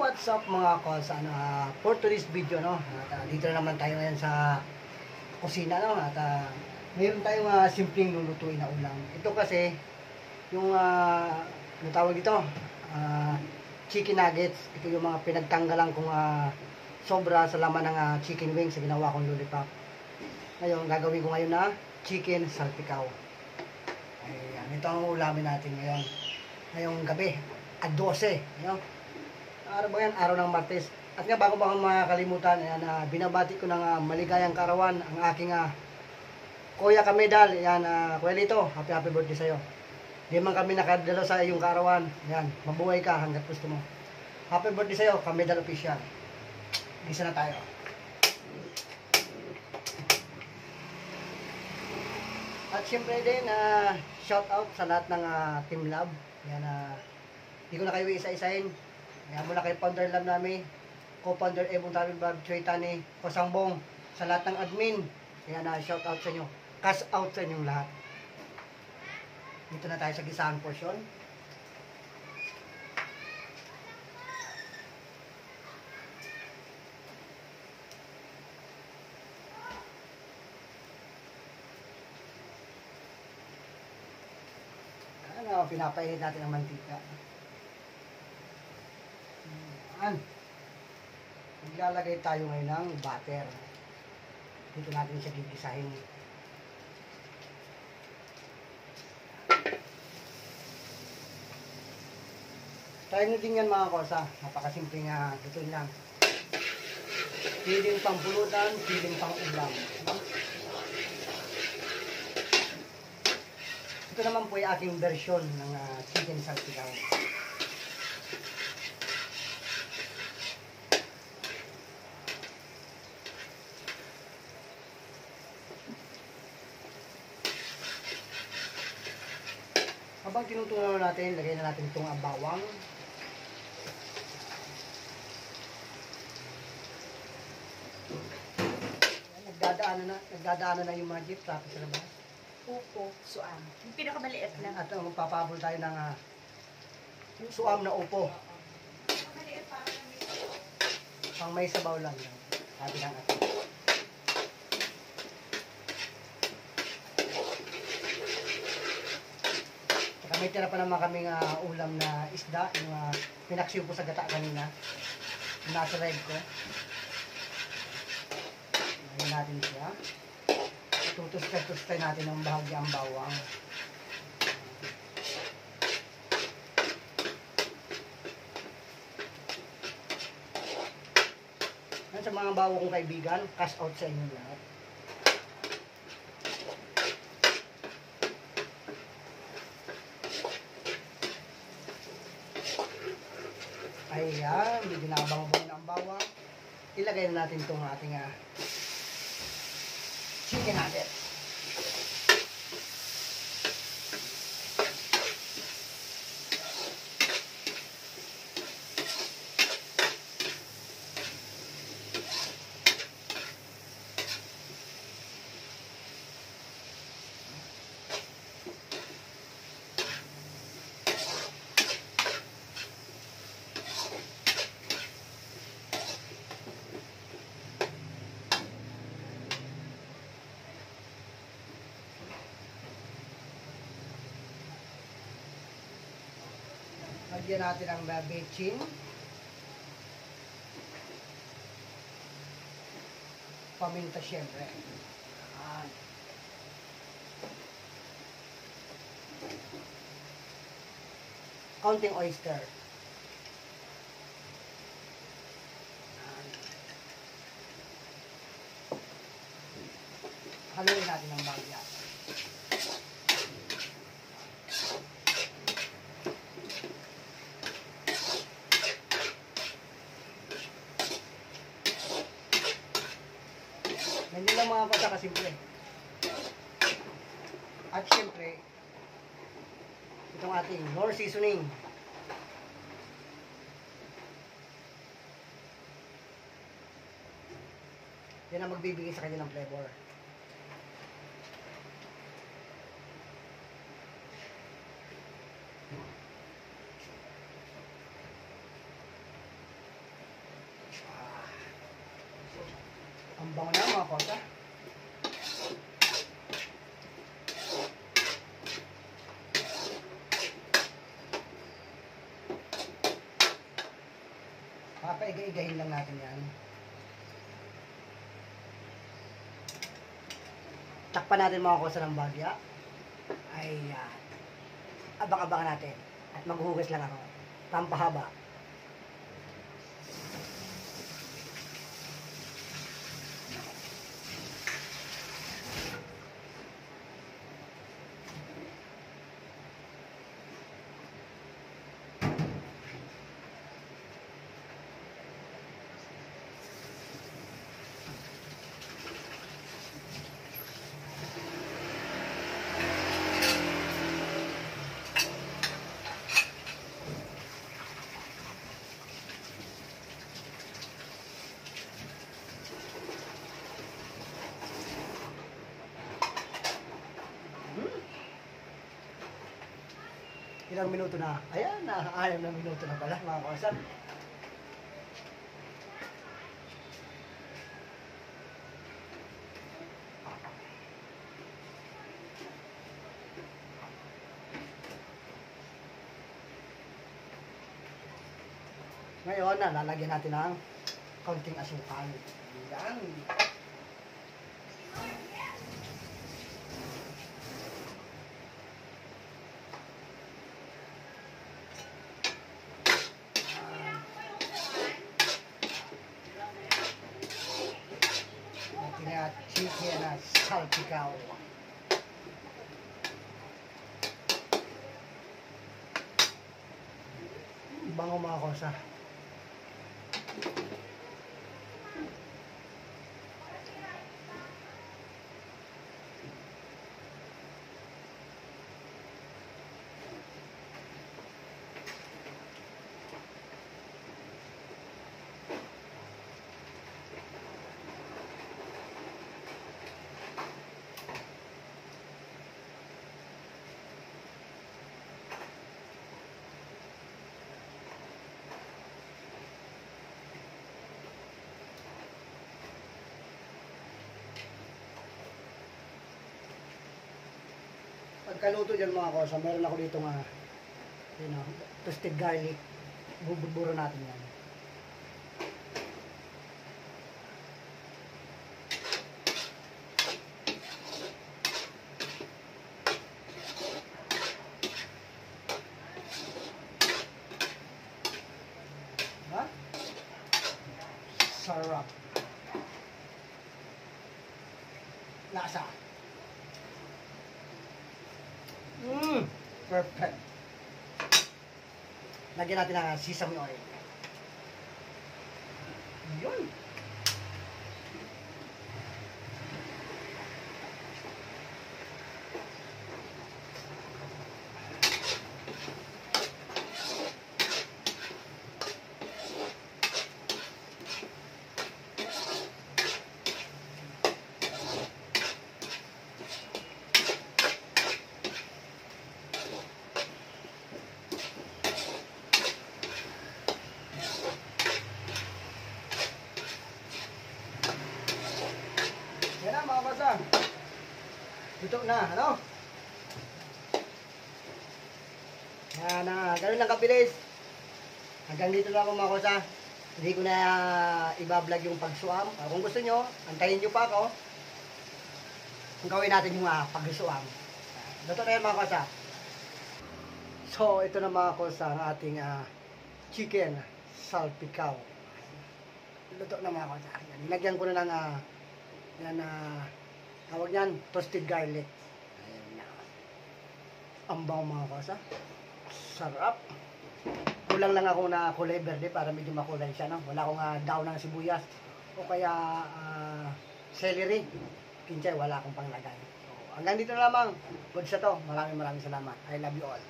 what's up mga kos? For today's video, no? Dito na naman tayo ngayon sa kusina, no? Mayroon tayong simpleng lulutuin na ulam. Ito kasi, yung, ano tawag dito? Chicken nuggets. Ito yung mga pinagtanggalan kong sobra sa laman ng chicken wings sa ginawa kong lollipop. Ngayon, gagawin ko ngayon na chicken salpikaw. Ayan, ito ang ulamin natin ngayon. Ngayong gabi, at 12. Ayan. Araw ba yan? Araw ng Martes. At nga bago makakalimutan, ayan, binabati ko ng maligayang karawan ang aking Kuya Kamedal. Ayan, Kuya Lito, happy birthday sa'yo. Di man kami nakadalo sa iyong karawan. Ayan, mabuhay ka hanggat gusto mo. Happy birthday sa'yo, Kamedal Official. Gisa na tayo. At syempre din, shout out sa lahat ng Team Lab. Ayan, hindi ko na kayo isa-isahin. Ayan, mula kay Founder Lab namin, Co-Founder Ebong Travel Vlog, Choy Tani, Kosangbong, sa lahat ng admin. Ayan, shout out sa inyo. Cash out sa inyong lahat. Dito na tayo sa gisahang portion. Pinapainit natin ang mantika. Ayan. Maglalagay tayo ngayon ng butter. Dito natin siya gigisahin. Try nyo din yan mga kosa. Napakasimpleng lutuin lang. Piling pang pulutan, piling pang ulam. Ito naman po yung aking version ng chicken salpikaw. Habang tinutunaw natin, lagay na natin itong bawang. Nagdadaanan na yung mga jeep traffic sa labas. Upo, suam. Yung pinakamaliit lang. At magpapabol tayo ng suam na upo. Pang may sabaw lang. Sabi lang natin. Saka may tira pa naman kaming ulam na isda. Yung pinaksiyo po sa gata kanina. Yung nasa live ko. Lagyan natin siya. Tutustay natin ng bahagya ang bawang. Sa mga bawo kong kaibigan, cash out sa inyo lahat. Ayan, medyo nakabang-bang na ang bawang. Ilagay na natin itong ating chicken nuggets. Lagyan natin ang bechin. Paminta syempre. Ayan. Counting oyster. Ayan. Haluin natin ang bagya. Ganyan lang mga kota kasimple. At syempre, itong ating Knorr seasoning. Yan ang magbibigay sa kanya ng flavor. Bango na mga kosa. Papaiga-igahin lang natin yan. Takpan natin mga kosa ng bagya. Ayan. Abang-abangan natin. At maghuhugas lang ako. Pampahaba. Ilang minuto na? Ayan, 6 na minuto na pala mga kawasan. Ngayon, lalagyan natin ng kaunting asukal. Ayan. Chicken at salpikaw. Bango mga kosa. Pagkaluto dyan mga kosa, meron ako dito nga toasted garlic. Buburo natin yan. Ha? Sarap. Lasa. Perfect. Lagyan natin ng sesame oil. Yun. Yan na mga kosa. Luto na, ano? Yan na, ganun lang kabilis. Hanggang dito lang ako mga kosa. Hindi ko na i-vlog yung pagsuam. Kung gusto nyo, antayin nyo pa ako. Kung gawin natin yung pagsuam. Luto na yan mga kosa. So, ito na mga kosa ang ating chicken salpikaw. Luto na mga kosa. Nilagyan ko na ng yan tawag yan, toasted garlic. Ayan na. Ang bango mga kosa. Sarap. Kulang lang ako na kulay verde para medyo makulay siya. No? Wala akong daw ng sibuyas. O kaya celery. Kinchay, wala akong panglagay. So, hanggang dito na lamang. Good sa to. Maraming salamat. I love you all.